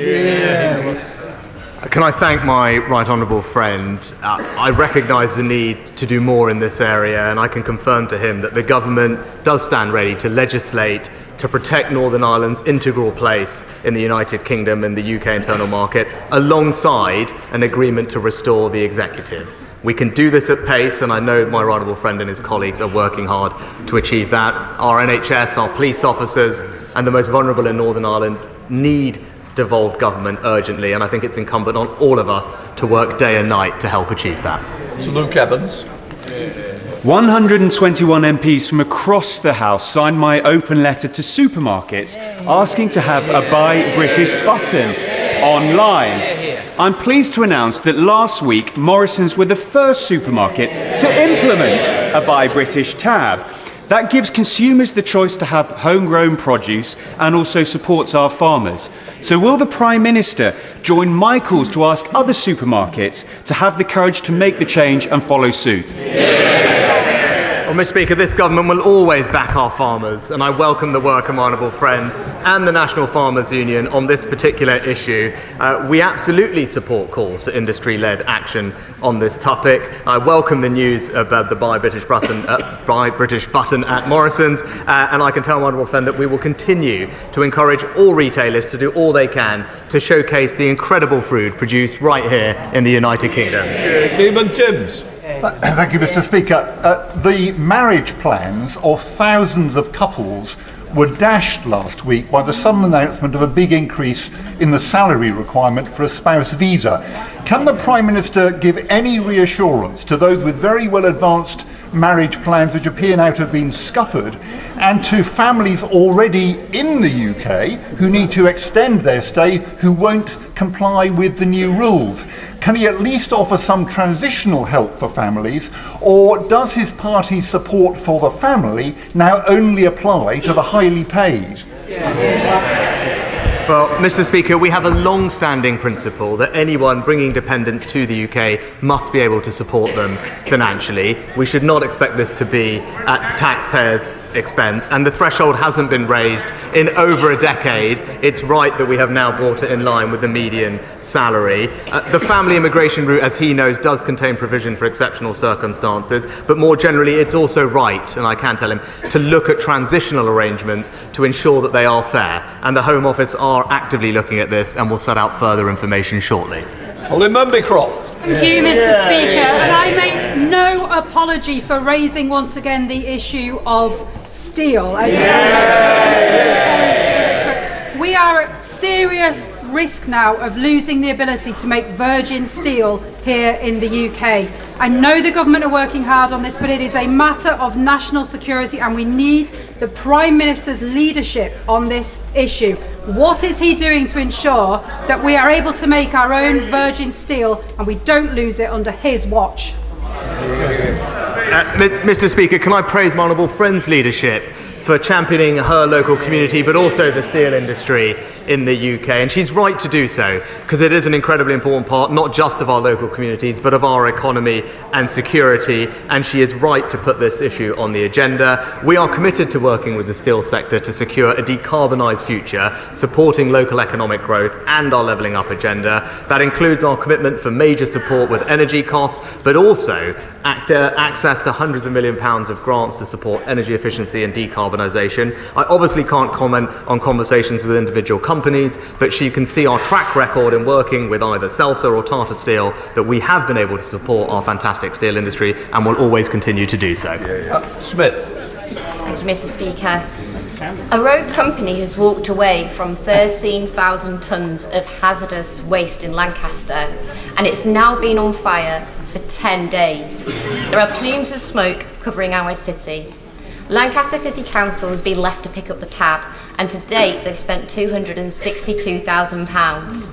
Can I thank my right honourable friend? I recognise the need to do more in this area, and I can confirm to him that the government does stand ready to legislate to protect Northern Ireland's integral place in the United Kingdom and the UK internal market, alongside an agreement to restore the executive. We can do this at pace, and I know my right honourable friend and his colleagues are working hard to achieve that. Our NHS, our police officers and the most vulnerable in Northern Ireland need devolved government urgently, and I think it's incumbent on all of us to work day and night to help achieve that. So Luke Evans. 121 MPs from across the House signed my open letter to supermarkets asking to have a Buy British button online. I'm pleased to announce that last week Morrisons were the first supermarket to implement a Buy British tab. That gives consumers the choice to have homegrown produce and also supports our farmers. So will the Prime Minister join my calls to ask other supermarkets to have the courage to make the change and follow suit? Well, Mr. Speaker, this government will always back our farmers, and I welcome the work of my honourable friend and the National Farmers Union on this particular issue. We absolutely support calls for industry-led action on this topic. I welcome the news about the Buy British button at Morrisons, and I can tell my honourable friend that we will continue to encourage all retailers to do all they can to showcase the incredible food produced right here in the United Kingdom. Stephen Timms. Thank you, Mr. Speaker. The marriage plans of thousands of couples were dashed last week by the sudden announcement of a big increase in the salary requirement for a spouse visa. Can the Prime Minister give any reassurance to those with very well advanced marriage plans which appear now to have been scuppered, and to families already in the UK who need to extend their stay who won't comply with the new rules? Can he at least offer some transitional help for families, or does his party's support for the family now only apply to the highly paid? Well, Mr. Speaker, we have a long-standing principle that anyone bringing dependents to the UK must be able to support them financially. We should not expect this to be at the taxpayers' expense, and the threshold hasn't been raised in over a decade. It's right that we have now brought it in line with the median salary. The family immigration route, as he knows, does contain provision for exceptional circumstances, but more generally it's also right, and I can tell him, to look at transitional arrangements to ensure that they are fair, and the Home Office are actively looking at this and will set out further information shortly. Holly Mumbycroft. Thank you, Mr. Speaker. And I make no apology for raising once again the issue of steel. As you know, we are at serious risk now of losing the ability to make virgin steel here in the UK. I know the government are working hard on this, but it is a matter of national security and we need the Prime Minister's leadership on this issue. What is he doing to ensure that we are able to make our own virgin steel and we don't lose it under his watch? Mr. Speaker, can I praise my honourable friend's leadership for championing her local community but also the steel industry in the UK, and she's right to do so because it is an incredibly important part not just of our local communities but of our economy and security, and she is right to put this issue on the agenda. We are committed to working with the steel sector to secure a decarbonised future, supporting local economic growth and our levelling up agenda. That includes our commitment for major support with energy costs but also access to hundreds of £millions of grants to support energy efficiency and decarbonisation. I obviously can't comment on conversations with individual companies, but you can see our track record in working with either Celsa or Tata Steel that we have been able to support our fantastic steel industry and will always continue to do so. Smith. Thank you, Mr. Speaker. A road company has walked away from 13,000 tonnes of hazardous waste in Lancaster, and it's now been on fire for 10 days. There are plumes of smoke covering our city. Lancaster City Council has been left to pick up the tab, and to date they've spent £262,000.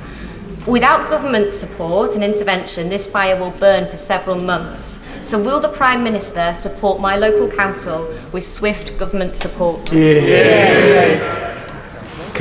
Without government support and intervention, this fire will burn for several months. So will the Prime Minister support my local council with swift government support? Can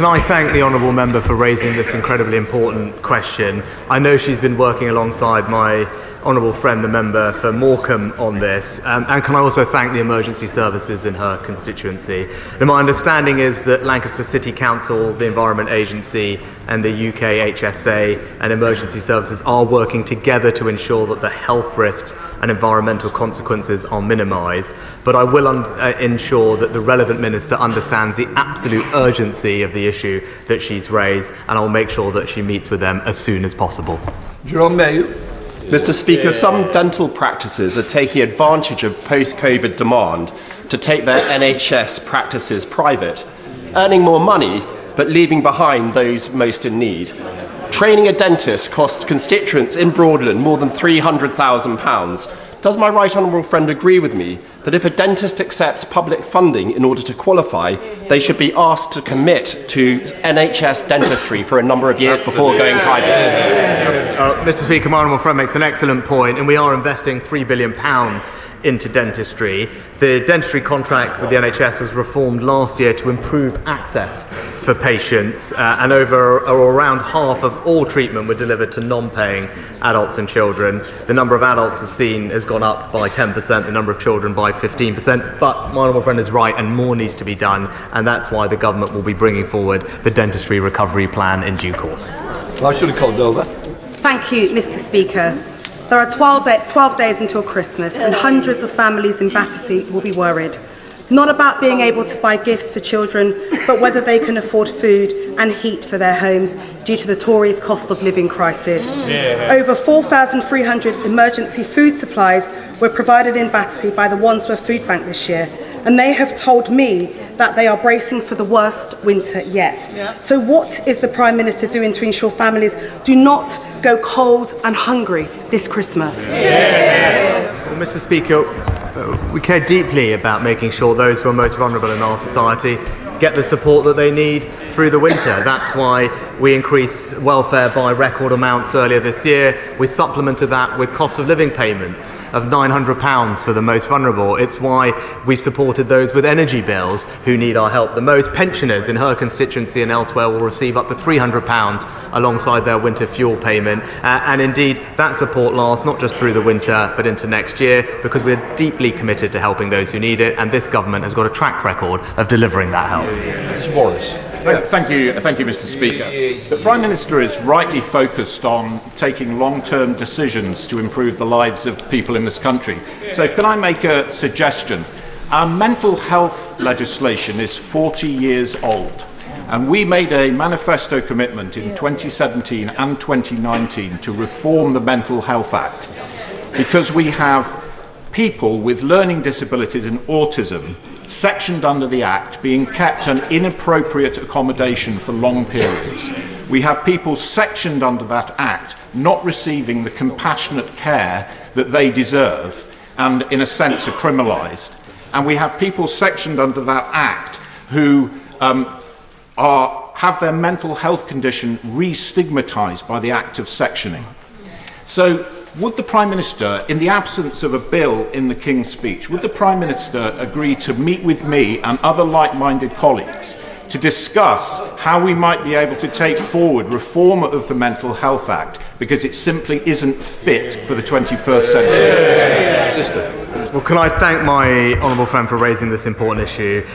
I thank the honourable member for raising this incredibly important question? I know she's been working alongside my honourable friend, the member for Morecambe, on this. And can I also thank the emergency services in her constituency? Now, my understanding is that Lancaster City Council, the Environment Agency and the UK HSA and emergency services are working together to ensure that the health risks and environmental consequences are minimised. But I will ensure that the relevant minister understands the absolute urgency of the issue that she's raised, and I'll make sure that she meets with them as soon as possible. Jerome Mayo. Mr. Speaker, some dental practices are taking advantage of post-COVID demand to take their NHS practices private, earning more money but leaving behind those most in need. Training a dentist cost constituents in Broadland more than £300,000. Does my right honourable friend agree with me that if a dentist accepts public funding in order to qualify, they should be asked to commit to NHS dentistry for a number of years before going private? Mr. Speaker, my honourable friend makes an excellent point, and we are investing £3 billion into dentistry. The dentistry contract with the NHS was reformed last year to improve access for patients, and around half of all treatment were delivered to non-paying adults and children. The number of adults has gone up by 10%, the number of children by 15%, but my honourable friend is right and more needs to be done, and that's why the government will be bringing forward the dentistry recovery plan in due course. I should have called over. Thank you, Mr. Speaker. There are 12 days until Christmas, and hundreds of families in Battersea will be worried. Not about being able to buy gifts for children, but whether they can afford food and heat for their homes due to the Tories' cost of living crisis. Over 4,300 emergency food supplies were provided in Battersea by the Wandsworth Food Bank this year, and they have told me that they are bracing for the worst winter yet. So what is the Prime Minister doing to ensure families do not go cold and hungry this Christmas? Well, Mr. Speaker, we care deeply about making sure those who are most vulnerable in our society get the support that they need through the winter. That's why we increased welfare by record amounts earlier this year. We supplemented that with cost of living payments of £900 for the most vulnerable. It's why we supported those with energy bills who need our help the most. Pensioners in her constituency and elsewhere will receive up to £300 alongside their winter fuel payment. And indeed, that support lasts not just through the winter but into next year, because we're deeply committed to helping those who need it, and this government has got a track record of delivering that help. Mr. Morris. Thank you, Mr. Speaker. The Prime Minister is rightly focused on taking long-term decisions to improve the lives of people in this country. So can I make a suggestion? Our mental health legislation is 40 years old, and we made a manifesto commitment in 2017 and 2019 to reform the Mental Health Act, because we have people with learning disabilities and autism sectioned under the Act being kept an inappropriate accommodation for long periods. We have people sectioned under that Act not receiving the compassionate care that they deserve and, in a sense, are criminalised. And we have people sectioned under that Act who have their mental health condition re-stigmatised by the act of sectioning. So would the Prime Minister, in the absence of a bill in the King's Speech, would the Prime Minister agree to meet with me and other like-minded colleagues to discuss how we might be able to take forward reform of the Mental Health Act, because it simply isn't fit for the 21st century? Well, can I thank my honourable friend for raising this important issue?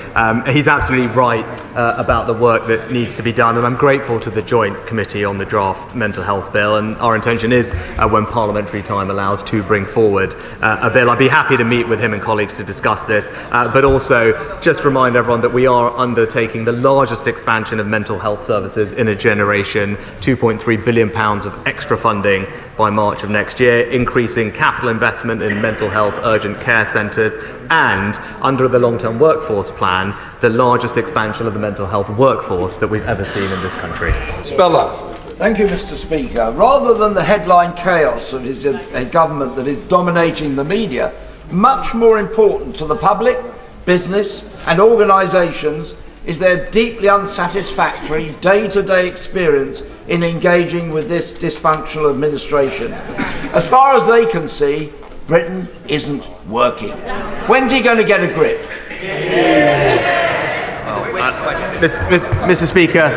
He's absolutely right about the work that needs to be done, and I'm grateful to the Joint Committee on the draft Mental Health Bill, and our intention is, when parliamentary time allows, to bring forward a bill. I'd be happy to meet with him and colleagues to discuss this, but also just remind everyone that we are undertaking the largest expansion of mental health services in a generation, £2.3 billion of extra funding by March of next year, increasing capital investment in mental health urgent care centres, and under the long-term workforce plan, the largest expansion of the mental health workforce that we've ever seen in this country. Speller. Thank you, Mr. Speaker. Rather than the headline chaos of a government that is dominating the media, much more important to the public, business and organisations is their deeply unsatisfactory day-to-day experience in engaging with this dysfunctional administration. As far as they can see, Britain isn't working. When's he going to get a grip? Mr. Speaker,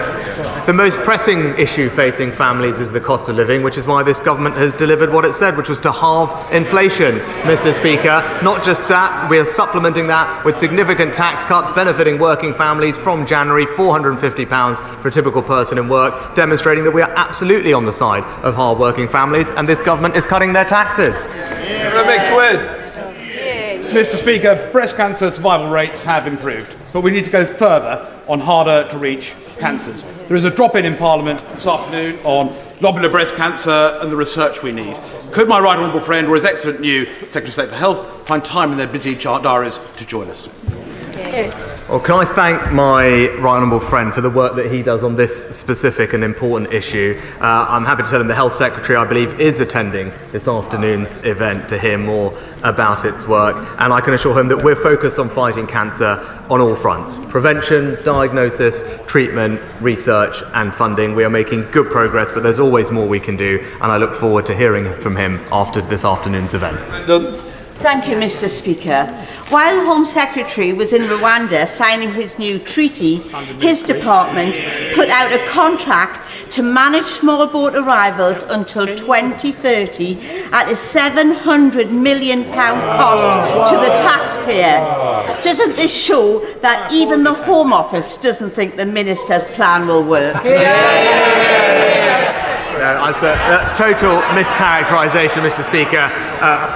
the most pressing issue facing families is the cost of living, which is why this government has delivered what it said, which was to halve inflation, Mr. Speaker. Not just that, we are supplementing that with significant tax cuts benefiting working families from January, £450 for a typical person in work, demonstrating that we are absolutely on the side of hard-working families, and this government is cutting their taxes. Mr. Speaker, breast cancer survival rates have improved, but we need to go further on harder to reach cancers. There is a drop-in in Parliament this afternoon on lobular breast cancer and the research we need. Could my right honourable friend or his excellent new Secretary of State for Health find time in their busy diaries to join us? Well, can I thank my right honourable friend for the work that he does on this specific and important issue. I'm happy to tell him the Health Secretary, I believe, is attending this afternoon's event to hear more about its work, and I can assure him that we're focused on fighting cancer on all fronts: prevention, diagnosis, treatment, research and funding. We are making good progress, but there's always more we can do, and I look forward to hearing from him after this afternoon's event. Thank you, Mr. Speaker. While Home Secretary was in Rwanda signing his new treaty, his department put out a contract to manage small boat arrivals until 2030 at a £700 million cost to the taxpayer. Doesn't this show that even the Home Office doesn't think the Minister's plan will work? It's a total mischaracterisation, Mr. Speaker,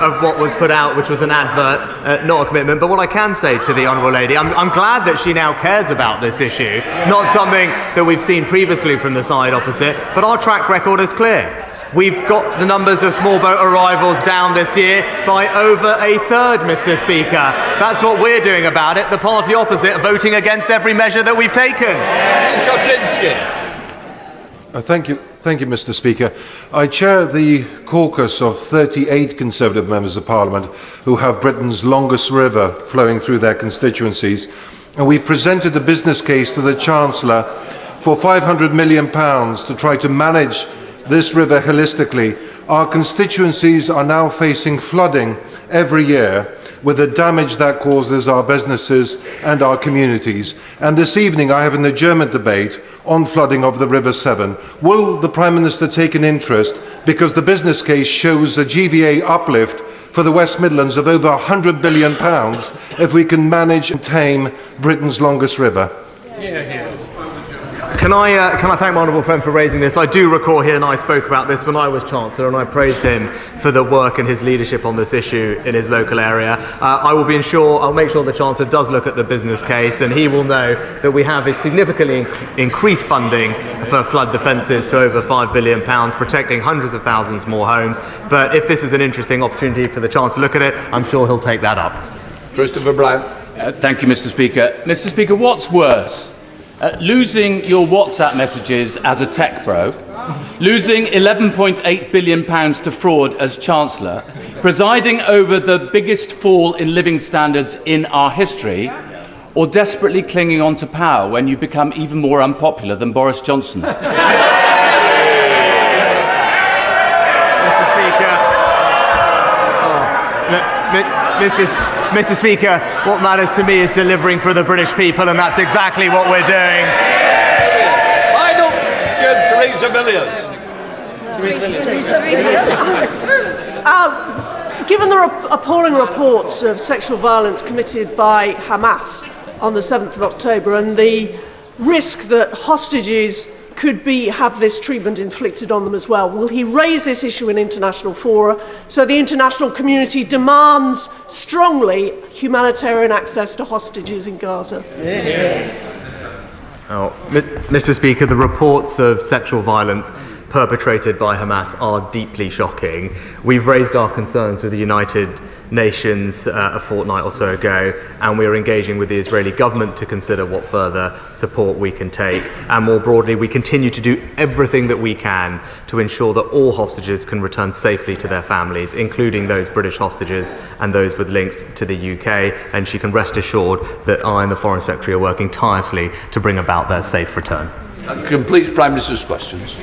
of what was put out, which was an advert, not a commitment. But what I can say to the Honourable Lady, I'm glad that she now cares about this issue, not something that we've seen previously from the side opposite, but our track record is clear. We've got the numbers of small boat arrivals down this year by over a third, Mr. Speaker. That's what we're doing about it. The party opposite voting against every measure that we've taken. Thank you, Mr. Speaker. I chair the caucus of 38 Conservative members of Parliament who have Britain's longest river flowing through their constituencies, and we presented a business case to the Chancellor for £500 million to try to manage this river holistically. Our constituencies are now facing flooding every year, with the damage that causes our businesses and our communities. And this evening I have an adjournment debate on flooding of the River Severn. Will the Prime Minister take an interest, because the business case shows a GVA uplift for the West Midlands of over £100 billion if we can manage and tame Britain's longest river? Can I thank my honourable friend for raising this? I do recall he and I spoke about this when I was Chancellor, and I praise him for the work and his leadership on this issue in his local area. I'll make sure the Chancellor does look at the business case, and he will know that we have a significantly increased funding for flood defences to over £5 billion, protecting hundreds of thousands more homes. But if this is an interesting opportunity for the Chancellor to look at it, I'm sure he'll take that up. Christopher Brown. Thank you, Mr. Speaker. Mr. Speaker, what's worse? Losing your WhatsApp messages as a tech bro, losing £11.8 billion to fraud as Chancellor, presiding over the biggest fall in living standards in our history, or desperately clinging on to power when you become even more unpopular than Boris Johnson? Mr. Speaker. Mr. Speaker, what matters to me is delivering for the British people, and that's exactly what we're doing. I don't, Theresa Villiers. Given the appalling reports of sexual violence committed by Hamas on the 7th of October and the risk that hostages could have this treatment inflicted on them as well, will he raise this issue in international fora so the international community demands strongly humanitarian access to hostages in Gaza? Mr. Speaker, the reports of sexual violence perpetrated by Hamas are deeply shocking. We've raised our concerns with the United Nations a fortnight or so ago, and we are engaging with the Israeli government to consider what further support we can take. And more broadly, we continue to do everything that we can to ensure that all hostages can return safely to their families, including those British hostages and those with links to the UK. And she can rest assured that I and the Foreign Secretary are working tirelessly to bring about their safe return. That completes Prime Minister's questions.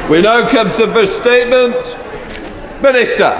We now come to the first statement. Minister.